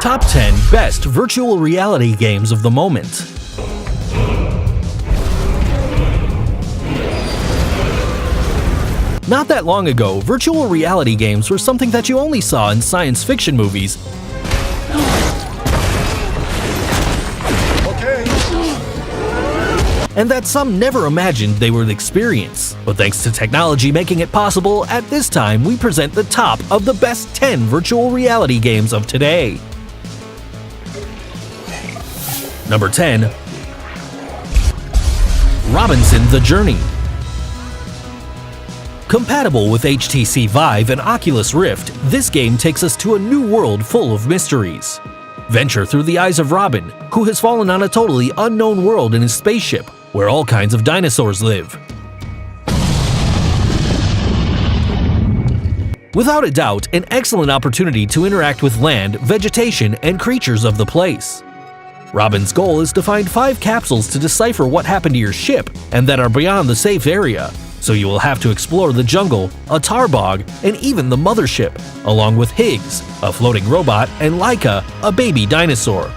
Top 10 Best Virtual Reality Games of the Moment. Not that long ago, virtual reality games were something that you only saw in science fiction movies. And that some never imagined they would experience. But thanks to technology making it possible, at this time we present the top of the best 10 virtual reality games of today. Number 10. Robinson: The Journey. Compatible with HTC Vive and Oculus Rift, this game takes us to a new world full of mysteries. Venture through the eyes of Robin, who has fallen on a totally unknown world in his spaceship, where all kinds of dinosaurs live. Without a doubt, an excellent opportunity to interact with land, vegetation, and creatures of the place. Robin's goal is to find 5 capsules to decipher what happened to your ship and that are beyond the safe area, so you will have to explore the jungle, a tar bog, and even the mothership, along with Higgs, a floating robot, and Laika, a baby dinosaur.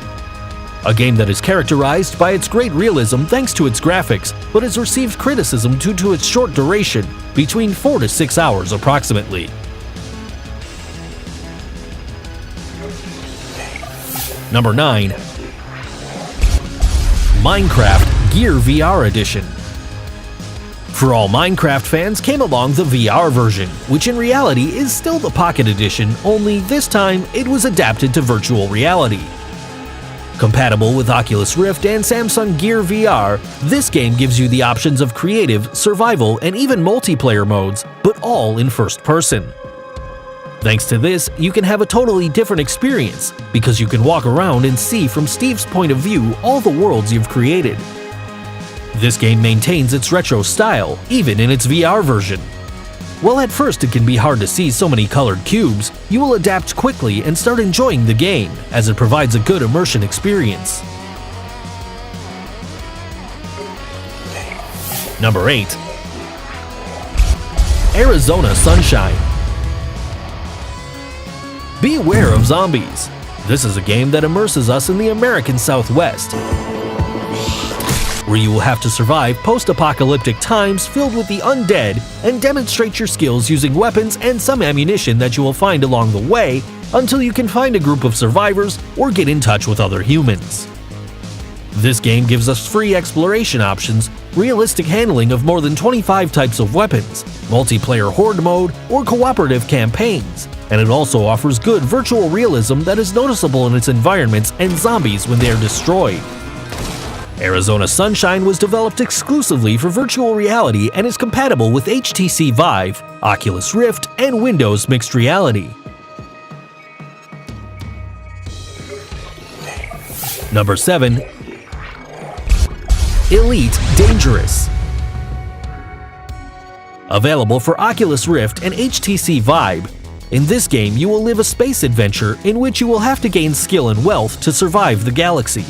A game that is characterized by its great realism thanks to its graphics, but has received criticism due to its short duration, between 4 to 6 hours approximately. Number 9. Minecraft Gear VR Edition. For all Minecraft fans came along the VR version, which in reality is still the Pocket Edition, only this time it was adapted to virtual reality. Compatible with Oculus Rift and Samsung Gear VR, this game gives you the options of creative, survival, and even multiplayer modes, but all in first person. Thanks to this, you can have a totally different experience, because you can walk around and see from Steve's point of view all the worlds you've created. This game maintains its retro style, even in its VR version. While at first it can be hard to see so many colored cubes, you will adapt quickly and start enjoying the game, as it provides a good immersion experience. Number 8. Arizona Sunshine. Be aware of zombies. This is a game that immerses us in the American Southwest, where you will have to survive post-apocalyptic times filled with the undead and demonstrate your skills using weapons and some ammunition that you will find along the way until you can find a group of survivors or get in touch with other humans. This game gives us free exploration options, realistic handling of more than 25 types of weapons, multiplayer horde mode, or cooperative campaigns, and it also offers good virtual realism that is noticeable in its environments and zombies when they are destroyed. Arizona Sunshine was developed exclusively for virtual reality and is compatible with HTC Vive, Oculus Rift, and Windows Mixed Reality. Number 7. Elite Dangerous. Available for Oculus Rift and HTC Vive, in this game you will live a space adventure in which you will have to gain skill and wealth to survive the galaxy.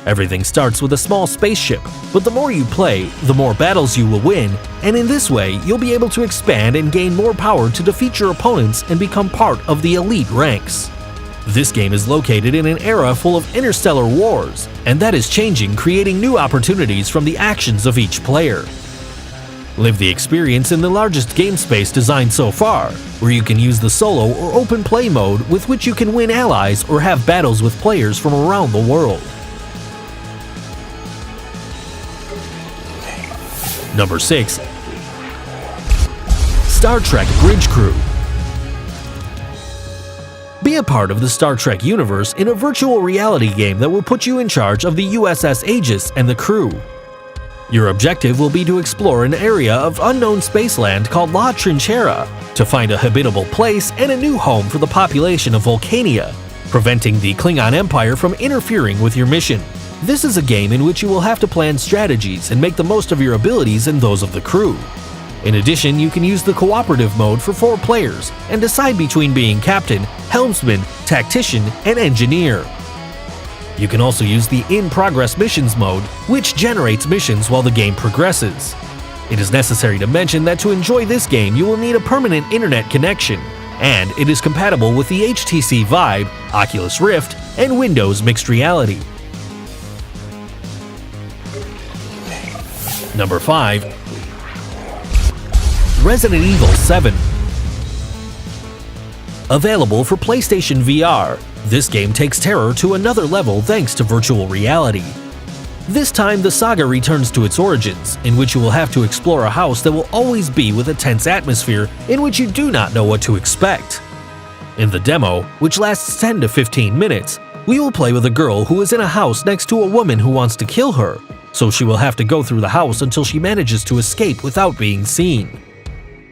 Everything starts with a small spaceship, but the more you play, the more battles you will win, and in this way you'll be able to expand and gain more power to defeat your opponents and become part of the elite ranks. This game is located in an era full of interstellar wars, and that is changing, creating new opportunities from the actions of each player. Live the experience in the largest game space designed so far, where you can use the solo or open play mode with which you can win allies or have battles with players from around the world. Number 6. Star Trek Bridge Crew. Be a part of the Star Trek universe in a virtual reality game that will put you in charge of the USS Aegis and the crew. Your objective will be to explore an area of unknown spaceland called La Trinchera to find a habitable place and a new home for the population of Vulcania, preventing the Klingon Empire from interfering with your mission. This is a game in which you will have to plan strategies and make the most of your abilities and those of the crew. In addition, you can use the cooperative mode for 4 players and decide between being captain, helmsman, tactician, and engineer. You can also use the in-progress missions mode, which generates missions while the game progresses. It is necessary to mention that to enjoy this game you will need a permanent internet connection, and it is compatible with the HTC Vive, Oculus Rift, and Windows Mixed Reality. Number 5. Resident Evil 7. Available for PlayStation VR, this game takes terror to another level thanks to virtual reality. This time, the saga returns to its origins, in which you will have to explore a house that will always be with a tense atmosphere in which you do not know what to expect. In the demo, which lasts 10 to 15 minutes, we will play with a girl who is in a house next to a woman who wants to kill her, so she will have to go through the house until she manages to escape without being seen.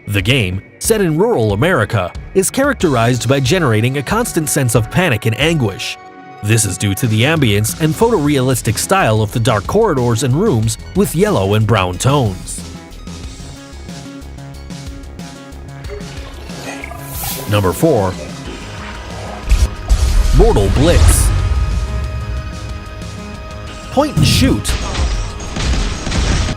The game, set in rural America, is characterized by generating a constant sense of panic and anguish. This is due to the ambience and photorealistic style of the dark corridors and rooms with yellow and brown tones. Number 4. Mortal Blitz. Point and shoot.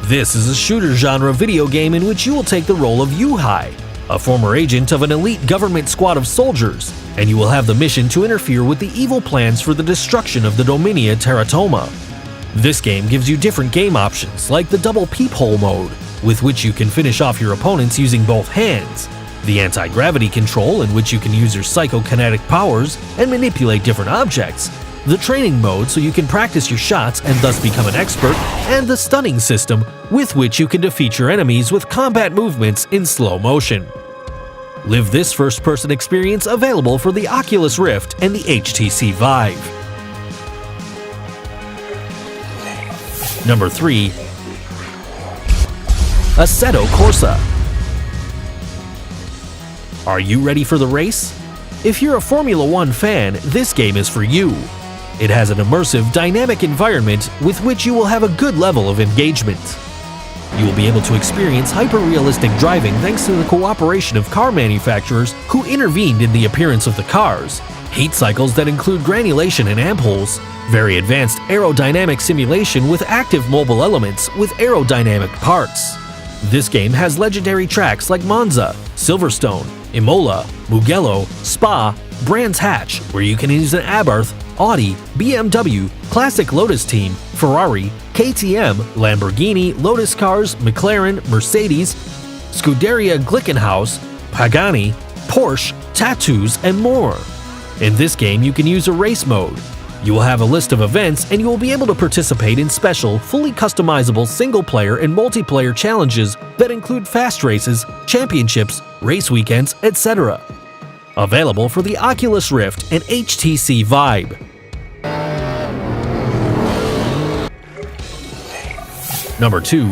This is a shooter genre video game in which you will take the role of Yuhai, a former agent of an elite government squad of soldiers, and you will have the mission to interfere with the evil plans for the destruction of the Dominia Teratoma. This game gives you different game options like the double peephole mode, with which you can finish off your opponents using both hands, the anti-gravity control in which you can use your psychokinetic powers and manipulate different objects, the training mode so you can practice your shots and thus become an expert, and the stunning system with which you can defeat your enemies with combat movements in slow motion. Live this first-person experience available for the Oculus Rift and the HTC Vive. Number 3. Assetto Corsa. Are you ready for the race? If you're a Formula 1 fan, this game is for you. It has an immersive, dynamic environment with which you will have a good level of engagement. You will be able to experience hyper-realistic driving thanks to the cooperation of car manufacturers who intervened in the appearance of the cars, heat cycles that include granulation and amp holes, very advanced aerodynamic simulation with active mobile elements with aerodynamic parts. This game has legendary tracks like Monza, Silverstone, Imola, Mugello, Spa, Brands Hatch, where you can use an Abarth, Audi, BMW, Classic Lotus Team, Ferrari, KTM, Lamborghini, Lotus Cars, McLaren, Mercedes, Scuderia Glickenhaus, Pagani, Porsche, tattoos, and more. In this game, you can use a race mode. You will have a list of events and you will be able to participate in special, fully customizable single-player and multiplayer challenges that include fast races, championships, race weekends, etc. Available for the Oculus Rift and HTC Vive. Number 2.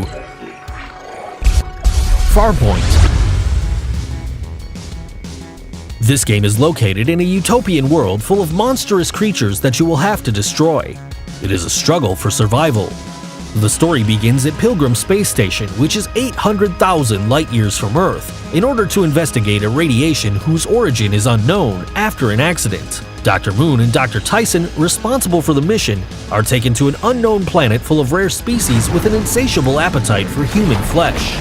Farpoint. This game is located in a utopian world full of monstrous creatures that you will have to destroy. It is a struggle for survival. The story begins at Pilgrim Space Station, which is 800,000 light-years from Earth, in order to investigate a radiation whose origin is unknown after an accident. Dr. Moon and Dr. Tyson, responsible for the mission, are taken to an unknown planet full of rare species with an insatiable appetite for human flesh.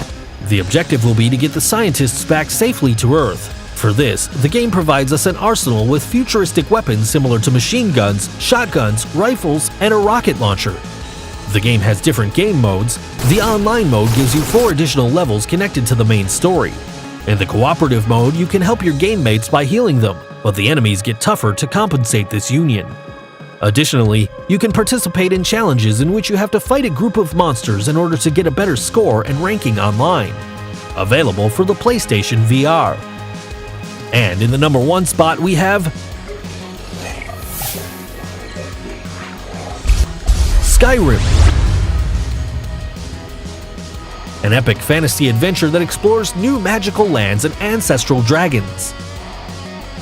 The objective will be to get the scientists back safely to Earth. For this, the game provides us an arsenal with futuristic weapons similar to machine guns, shotguns, rifles, and a rocket launcher. The game has different game modes. The online mode gives you 4 additional levels connected to the main story. In the cooperative mode, you can help your game mates by healing them, but the enemies get tougher to compensate this union. Additionally, you can participate in challenges in which you have to fight a group of monsters in order to get a better score and ranking online. Available for the PlayStation VR. And in the number 1 spot we have Skyrim. An epic fantasy adventure that explores new magical lands and ancestral dragons.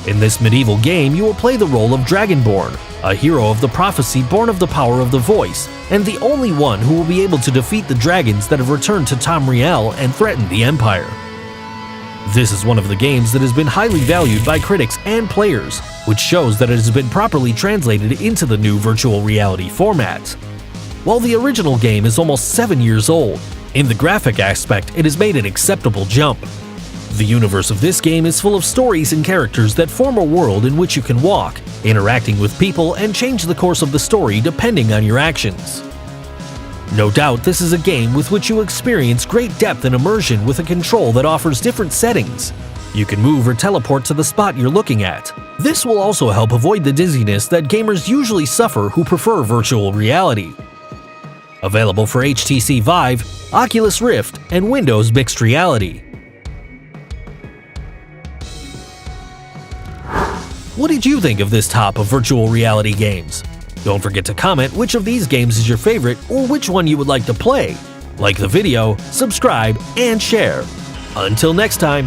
In this medieval game, you will play the role of Dragonborn, a hero of the prophecy born of the power of the voice, and the only one who will be able to defeat the dragons that have returned to Tamriel and threatened the Empire. This is one of the games that has been highly valued by critics and players, which shows that it has been properly translated into the new virtual reality format. While the original game is almost 7 years old, In the graphic aspect, it has made an acceptable jump. The universe of this game is full of stories and characters that form a world in which you can walk, interacting with people, and change the course of the story depending on your actions. No doubt, this is a game with which you experience great depth and immersion with a control that offers different settings. You can move or teleport to the spot you're looking at. This will also help avoid the dizziness that gamers usually suffer who prefer virtual reality. Available for HTC Vive, Oculus Rift, and Windows Mixed Reality. What did you think of this top of virtual reality games? Don't forget to comment which of these games is your favorite or which one you would like to play. Like the video, subscribe, and share. Until next time.